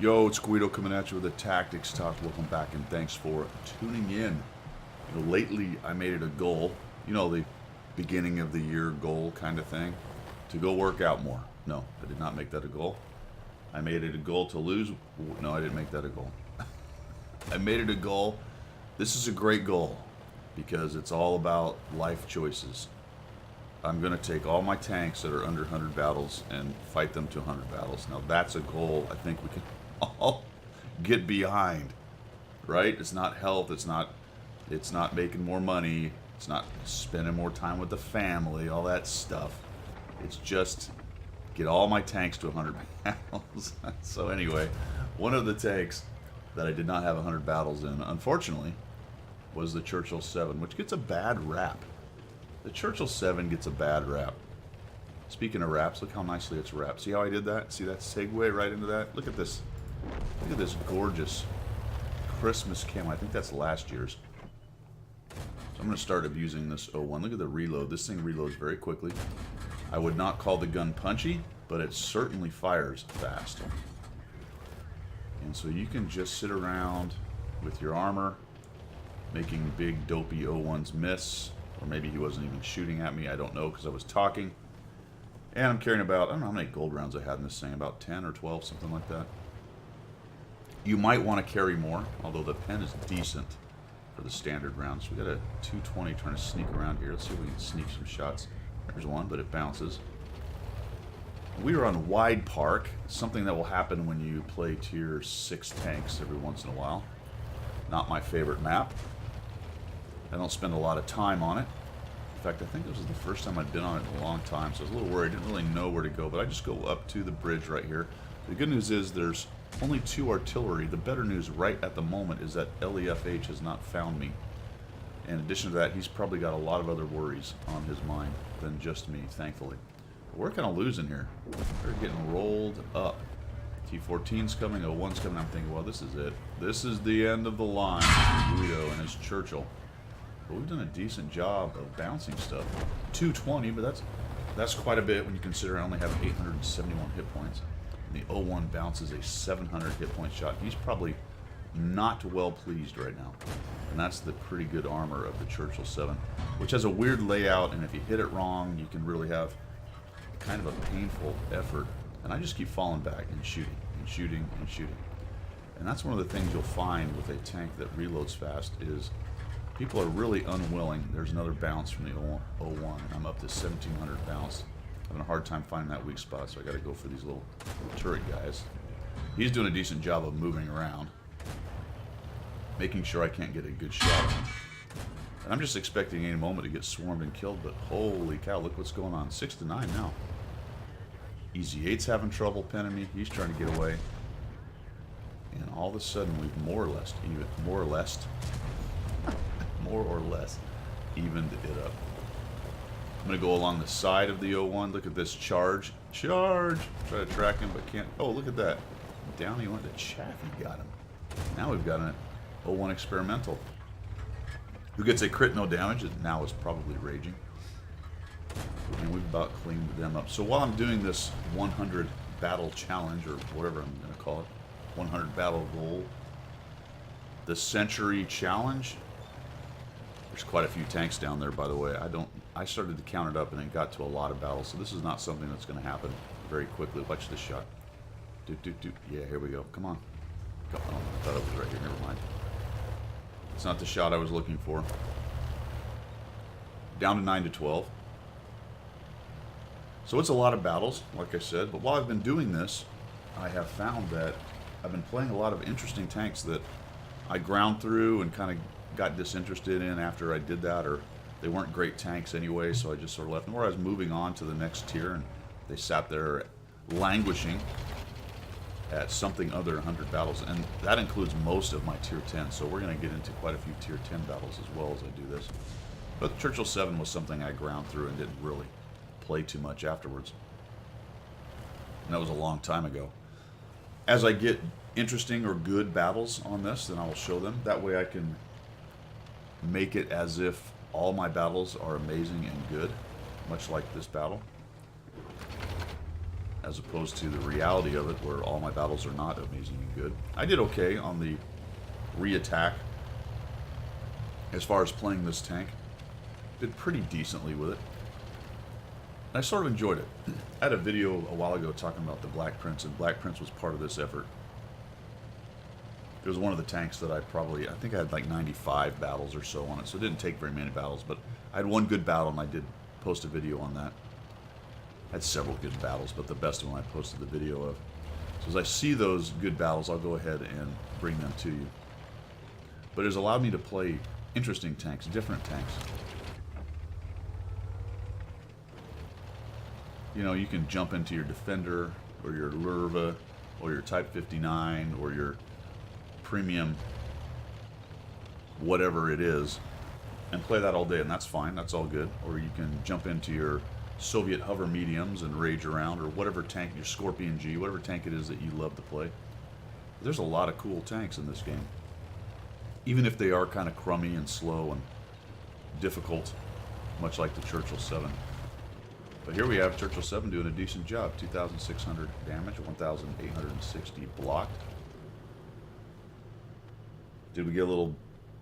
Yo, it's Guido coming at you with a Tactics Talk. Welcome back and thanks for tuning in. Lately, I made it a goal, the beginning of the year goal kind of thing, to go work out more. No, I did not make that a goal. I made it a goal to lose. No, I didn't make that a goal. I made it a goal. This is a great goal because it's all about life choices. I'm going to take all my tanks that are under 100 battles and fight them to 100 battles. Now, that's a goal I think we can all get behind, right? It's not health. It's not making more money. It's not spending more time with the family, all that stuff. It's just get all my tanks to 100 battles. So anyway, one of the tanks that I did not have 100 battles in, unfortunately, was the Churchill VII, which gets a bad rap. The Churchill VII gets a bad rap. Speaking of raps, look how nicely it's wrapped. See how I did that? See that segue right into that? Look at this. Look at this gorgeous Christmas camo. I think that's last year's. So I'm going to start abusing this 01. Look at the reload. This thing reloads very quickly. I would not call the gun punchy, but it certainly fires fast. And so you can just sit around with your armor, making big dopey 01s miss. Or maybe he wasn't even shooting at me. I don't know because I was talking. And I'm carrying about, I don't know how many gold rounds I had in this thing. About 10 or 12, something like that. You might want to carry more, although the pen is decent for the standard rounds. We got a 220 trying to sneak around here. Let's see if we can sneak some shots. There's one, but it bounces. We are on Wide Park, something that will happen when you play tier 6 tanks every once in a while. Not my favorite map. I don't spend a lot of time on it. In fact, I think this was the first time I'd been on it in a long time, so I was a little worried. I didn't really know where to go, but I just go up to the bridge right here. The good news is there's only 2 artillery. The better news right at the moment is that LEFH has not found me. In addition to that, he's probably got a lot of other worries on his mind than just me, thankfully. But we're kind of losing here. We're getting rolled up. T-14's coming, 01's coming. I'm thinking, well, this is it. This is the end of the line for Guido and his Churchill. But we've done a decent job of bouncing stuff. 220, but that's quite a bit when you consider I only have 871 hit points. And the 01 bounces a 700 hit point shot. He's probably not well pleased right now. And that's the pretty good armor of the Churchill 7, which has a weird layout, and if you hit it wrong, you can really have kind of a painful effort. And I just keep falling back and shooting and shooting and shooting. And that's one of the things you'll find with a tank that reloads fast is people are really unwilling. There's another bounce from the 01. I'm up to 1,700 bounce. I'm having a hard time finding that weak spot, so I got to go for these little turret guys. He's doing a decent job of moving around, making sure I can't get a good shot on him. And I'm just expecting any moment to get swarmed and killed, but holy cow, look what's going on. 6-9 now. Easy 8's having trouble pinning me. He's trying to get away. And all of a sudden, we've more or less evened it up. I'm going to go along the side of the 01. Look at this charge. Charge! Try to track him, but can't. Oh, look at that. Down he went to Chaffee, got him. Now we've got an 01 experimental. Who gets a crit, no damage, and now is probably raging. And we've about cleaned them up. So while I'm doing this 100 battle challenge, or whatever I'm going to call it, 100 battle goal, the century challenge, there's quite a few tanks down there, by the way. I started to count it up and it got to a lot of battles, so this is not something that's going to happen very quickly. Watch this shot. Yeah, here we go. Come on. Oh, I thought it was right here. Never mind. It's not the shot I was looking for. Down to 9-12. So it's a lot of battles, like I said. But while I've been doing this, I have found that I've been playing a lot of interesting tanks that I ground through and kind of got disinterested in after I did that, or they weren't great tanks anyway, so I just sort of left them. Or I was moving on to the next tier, and they sat there languishing at something other than 100 battles, and that includes most of my tier 10, so we're going to get into quite a few tier 10 battles as well as I do this. But the Churchill 7 was something I ground through and didn't really play too much afterwards. And that was a long time ago. As I get interesting or good battles on this, then I will show them. That way I can make it as if all my battles are amazing and good, much like this battle. as opposed to the reality of it where all my battles are not amazingly good. I did okay on the re-attack as far as playing this tank. Did pretty decently with it. I sort of enjoyed it. I had a video a while ago talking about the Black Prince, and Black Prince was part of this effort. It was one of the tanks that I think I had like 95 battles or so on it, so it didn't take very many battles, but I had one good battle, and I did post a video on that. I had several good battles, but the best one I posted the video of. So as I see those good battles, I'll go ahead and bring them to you. But it has allowed me to play interesting tanks, different tanks. You know, you can jump into your Defender, or your Lurva, or your Type 59, or your premium whatever it is, and play that all day, and that's fine, that's all good. Or you can jump into your Soviet hover mediums and rage around, or whatever tank, your Scorpion G, whatever tank it is that you love to play. There's a lot of cool tanks in this game, even if they are kind of crummy and slow and difficult, much like the Churchill 7. But here we have Churchill 7 doing a decent job. 2,600 damage, 1,860 blocked. Did we get a little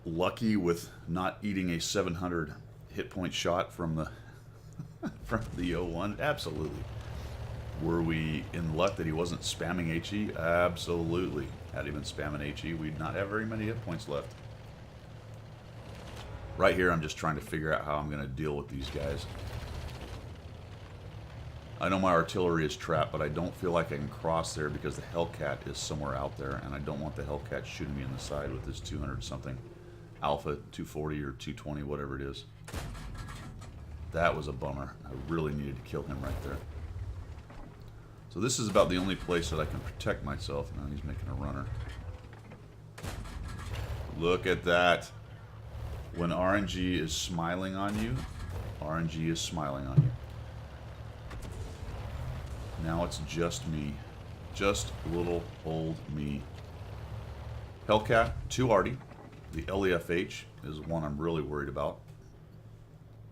lucky with not eating a 700 hit point shot from the from the 01? Absolutely. Were we in luck that he wasn't spamming HE? Absolutely. Had he been spamming HE, we'd not have very many hit points left. Right here, I'm just trying to figure out how I'm going to deal with these guys. I know my artillery is trapped, but I don't feel like I can cross there because the Hellcat is somewhere out there, and I don't want the Hellcat shooting me in the side with this 200-something Alpha 240 or 220, whatever it is. That was a bummer. I really needed to kill him right there. So this is about the only place that I can protect myself. Now he's making a runner. Look at that. When RNG is smiling on you, RNG is smiling on you. Now it's just me. Just little old me. Hellcat, 2 Arty. The LEFH is one I'm really worried about.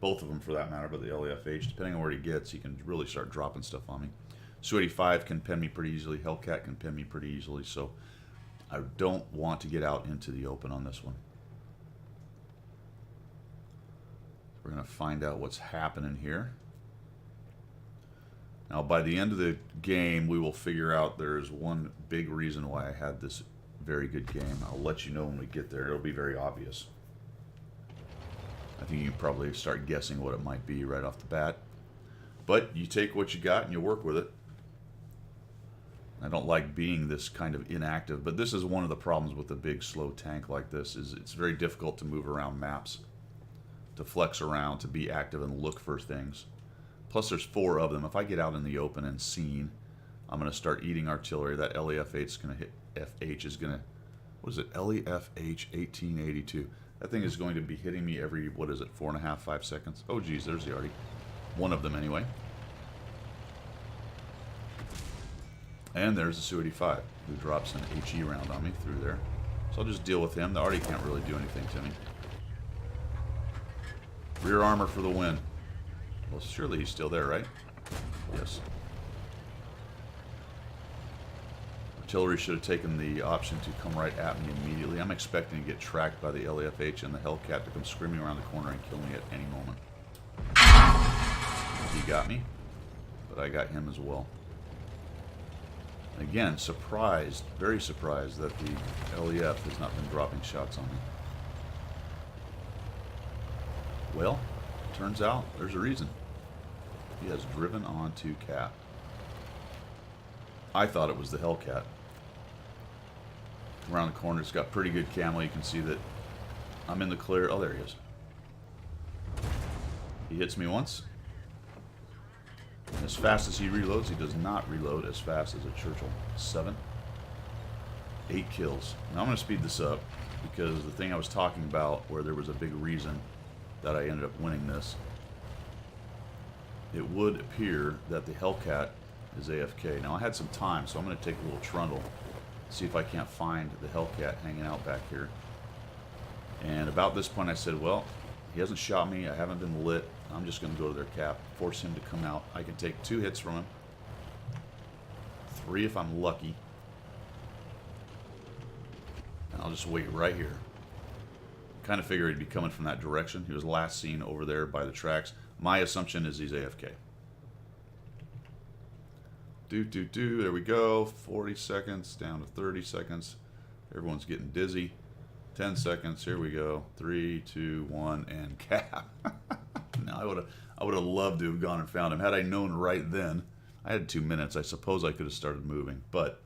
Both of them for that matter, but the LEFH, depending on where he gets, he can really start dropping stuff on me. Su-85 can pen me pretty easily. Hellcat can pen me pretty easily, so I don't want to get out into the open on this one. We're going to find out what's happening here. Now, by the end of the game, we will figure out there's one big reason why I had this very good game. I'll let you know when we get there. It'll be very obvious. I think you can probably start guessing what it might be right off the bat. But you take what you got and you work with it. I don't like being this kind of inactive, but this is one of the problems with a big, slow tank like this, is it's very difficult to move around maps, to flex around, to be active and look for things. Plus there's 4 of them. If I get out in the open and seen, I'm going to start eating artillery. That LEFH is going to hit, FH is going to, what is it, LEFH 1882. That thing is going to be hitting me every, what is it, 4.5, 5 seconds? Oh geez, there's the Arty. One of them anyway. And there's the Su-85, who drops an HE round on me through there. So I'll just deal with him. The Arty can't really do anything to me. Rear armor for the win. Well, surely he's still there, right? Yes. Artillery should have taken the option to come right at me immediately. I'm expecting to get tracked by the LEFH and the Hellcat to come screaming around the corner and kill me at any moment. He got me, but I got him as well. Again, surprised, very surprised that the LEF has not been dropping shots on me. Well, turns out there's a reason. He has driven onto Cap. I thought it was the Hellcat. Around the corner, it's got pretty good camo. You can see that I'm in the clear. Oh, there he is. He hits me once. And as fast as he reloads, he does not reload as fast as a Churchill 7. 8 kills. Now I'm going to speed this up because the thing I was talking about, where there was a big reason that I ended up winning this, it would appear that the Hellcat is AFK. Now I had some time, so I'm going to take a little trundle, see if I can't find the Hellcat hanging out back here. And about this point I said, well, he hasn't shot me, I haven't been lit, I'm just going to go to their cap, force him to come out. I can take 2 hits from him, 3 if I'm lucky. And I'll just wait right here. Kind of figure he'd be coming from that direction. He was last seen over there by the tracks. My assumption is he's AFK. There we go. 40 seconds down to 30 seconds. Everyone's getting dizzy. 10 seconds. Here we go. 3, 2, 1, and cap. Now I would have loved to have gone and found him. Had I known right then, I had 2 minutes. I suppose I could have started moving, but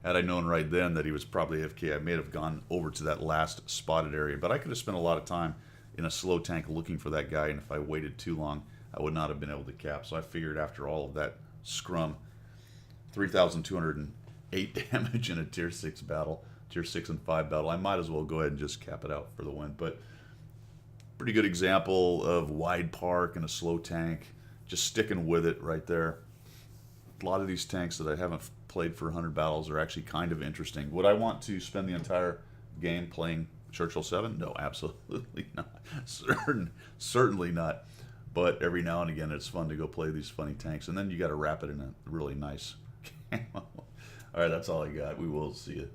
had I known right then that he was probably AFK, I may have gone over to that last spotted area. But I could have spent a lot of time in a slow tank looking for that guy, and if I waited too long, I would not have been able to cap. So I figured after all of that scrum, 3,208 damage in a tier 6 battle, tier 6 and 5 battle, I might as well go ahead and just cap it out for the win. But pretty good example of wide park and a slow tank, just sticking with it right there. A lot of these tanks that I haven't played for 100 battles are actually kind of interesting. Would I want to spend the entire game playing Churchill 7? No, absolutely not. Certainly not. But every now and again, it's fun to go play these funny tanks. And then you got to wrap it in a really nice camo. All right, that's all I got. We will see you.